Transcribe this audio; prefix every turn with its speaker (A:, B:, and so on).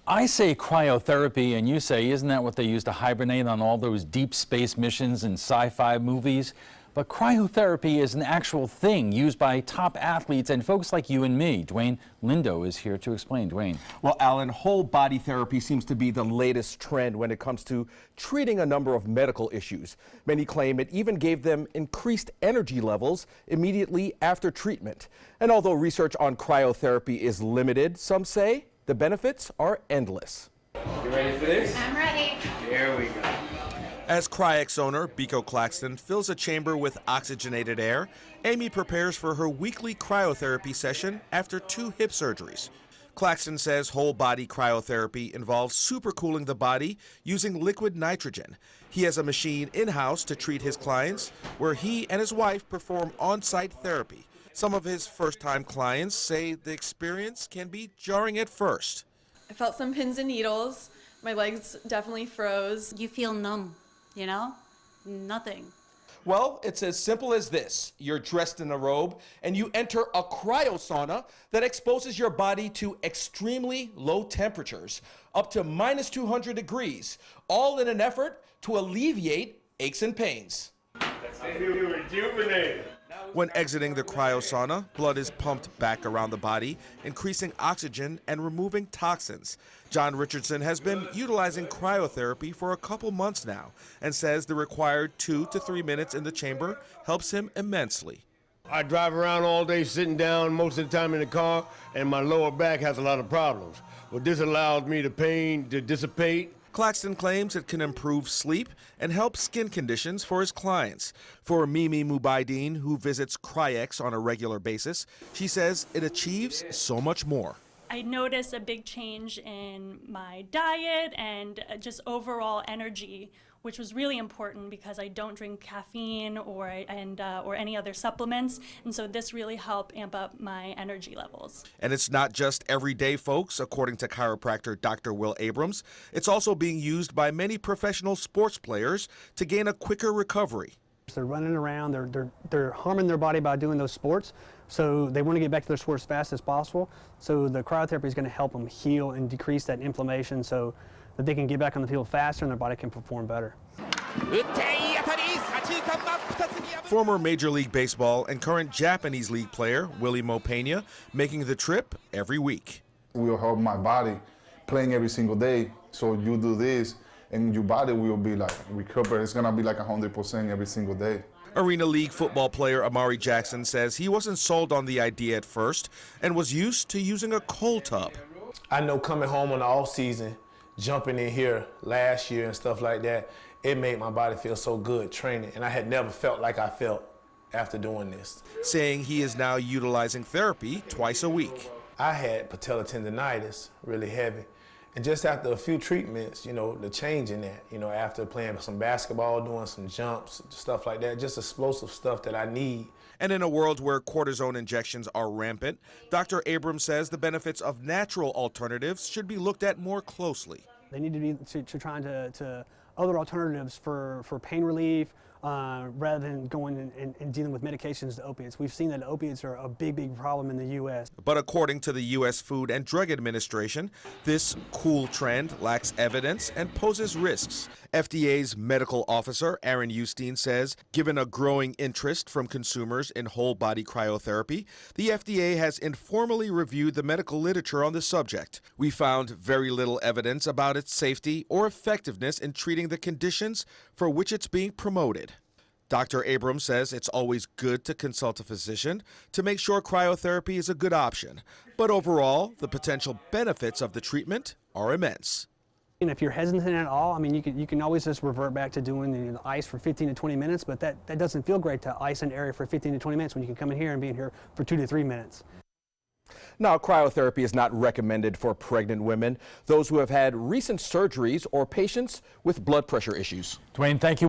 A: I say cryotherapy, and you say, isn't that what they use to hibernate on all those deep space missions and sci-fi movies? But cryotherapy is an actual thing used by top athletes and folks like you and me. Dwayne Lindo is here to explain. Dwayne.
B: Well, Alan, whole body therapy seems to be the latest trend when it comes to treating a number of medical issues. Many claim it even gave them increased energy levels immediately after treatment. And although research on cryotherapy is limited, some say the benefits are endless.
C: You ready for this?
D: I'm ready.
C: Here we go.
B: As Cryox owner Biko Claxton fills a chamber with oxygenated air, Amy prepares for her weekly cryotherapy session after 2 hip surgeries. Claxton says whole body cryotherapy involves supercooling the body using liquid nitrogen. He has a machine in-house to treat his clients, where he and his wife perform on-site therapy. Some of his first-time clients say the experience can be jarring at first.
E: I felt some pins and needles. My legs definitely froze.
D: You feel numb, you know? Nothing.
B: Well, it's as simple as this. You're dressed in a robe and you enter a cryosauna that exposes your body to extremely low temperatures, up to minus 200 degrees, all in an effort to alleviate aches and pains.
C: I feel rejuvenated.
B: When exiting the cryosauna, blood is pumped back around the body, increasing oxygen and removing toxins. John Richardson has been utilizing cryotherapy for a couple months now and says the required 2 to 3 minutes in the chamber helps him immensely.
F: I drive around all day sitting down most of the time in the car, and my lower back has a lot of problems. But this allows me the pain to dissipate.
B: Claxton claims it can improve sleep and help skin conditions for his clients. For Mimi Mubaideen, who visits Cryox on a regular basis, she says it achieves so much more.
G: I noticed a big change in my diet and just overall energy, which was really important because I don't drink caffeine or any other supplements, and so this really helped amp up my energy levels.
B: And it's not just everyday folks, according to chiropractor Dr. Will Abrams. It's also being used by many professional sports players to gain a quicker recovery.
H: They're running around, they're harming their body by doing those sports, so they want to get back to their sport as fast as possible. So the cryotherapy is going to help them heal and decrease that inflammation so that they can get back on the field faster and their body can perform better.
B: Former Major League Baseball and current Japanese League player Willie Mo Peña making the trip every week.
I: It will help my body playing every single day, so you do this and your body will be like recovered. It's gonna be like 100% every single day.
B: Arena League football player Amari Jackson says he wasn't sold on the idea at first and was used to using a cold tub.
J: I know coming home on the off season, jumping in here last year and stuff like that, it made my body feel so good training, and I had never felt like I felt after doing this.
B: Saying he is now utilizing therapy twice a week.
J: I had patellar tendonitis, really heavy. And just after a few treatments, you know, the change in that, you know, after playing some basketball, doing some jumps, stuff like that, just explosive stuff that I need.
B: And in a world where cortisone injections are rampant, Dr. Abrams says the benefits of natural alternatives should be looked at more closely.
H: They need to be trying to other alternatives for pain relief, rather than going and dealing with medications to opiates. We've seen that opiates are a big problem in the U.S.
B: But according to the U.S. Food and Drug Administration, this cool trend lacks evidence and poses risks. FDA's medical officer, Aaron Eustine, says given a growing interest from consumers in whole-body cryotherapy, the FDA has informally reviewed the medical literature on the subject. We found very little evidence about its safety or effectiveness in treating the conditions for which it's being promoted. Dr. Abrams says it's always good to consult a physician to make sure cryotherapy is a good option. But overall, the potential benefits of the treatment are immense.
H: And if you're hesitant at all, I mean, you can always just revert back to doing the ice for 15 to 20 minutes, but that doesn't feel great to ice an area for 15 to 20 minutes when you can come in here and be in here for 2 to 3 minutes.
B: Now, cryotherapy is not recommended for pregnant women, those who have had recent surgeries, or patients with blood pressure issues.
A: Dwayne, thank you.